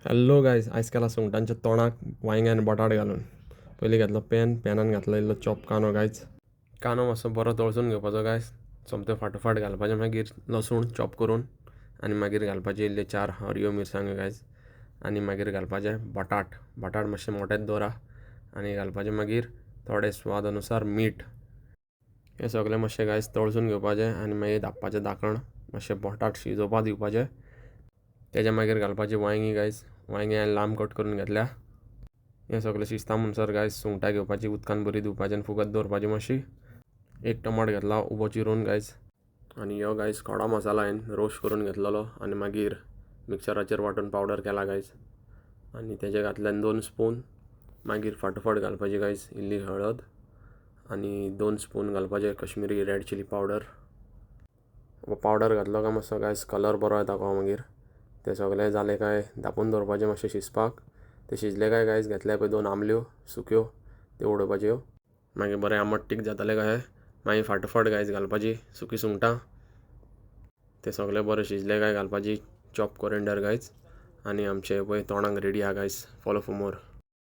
Hello guys, आयज केला सुंगटांच्या तोंडाक वांयगे आनी बटाट घालून. पयलीं घेतलो पॅनान घातलो इल्लो चॉप कांदो गायज. कांदो मातसो बरो तळसून घेवपाचो गायज. सोमते फाटोफाट घालपाचें मागीर लसूण चॉप करून आनी मागीर घालपाचे इल्ले 4 हरव्यो मिरसांग्यो गायज. आनी मागीर घालपाचे बटाट मातशे मोठेच दवरा आनी घालपाचे मागीर थोडे स्वाद अनुसार मीठ. हें सगळें मातशें गायज तळसून घेवपाचें आनी मागीर धांपपाचें धांकण. मातशें बटाट शिजोवपा दिवपाचें. तेज्या मागीर घालपाची वांयगी गायज. वांयगी हांवें लांब कट करून घेतल्या. हें सगळें शिजता म्हणसर गायज सुंगटां घेवपाची, उदकान बरी धुवपाची आनी फुगत दवरपाची मातशी. एक टमाट घेतला उबो चिरून गायज. आनी हो गायज खडा मसाला हांवें रोस्ट करून घेतलेलो आनी मागीर मिक्सराचेर वांटून पावडर केला गायज. आनी तेजे घातल्यान 2 स्पून. मागीर फाटोफाट घालपाची गायज इल्ली हळद आनी 2 स्पून घालपाचे कश्मीरी रेड चिली पावडर. हो पावडर घातलो काय मातसो गायज कलर बरो येता हो मागीर. तें सगळें जालें काय धांपून दवरपाचें मातशें शिजपाक. ते शिजले काय गायज घेतले पळय 2 आंबल्यो सुक्यो त्यो उडोवपाच्यो. मागीर बरें आमट तीख जातालें काय मागीर फाटोफाट गायज घालपाची सुकी सुंगटां. ते सगळें बरें शिजले काय घालपाची चॉप कोरिएंडर गायज. आनी आमचें पळय तोंडाक रेडी आहा गायज. Follow for more.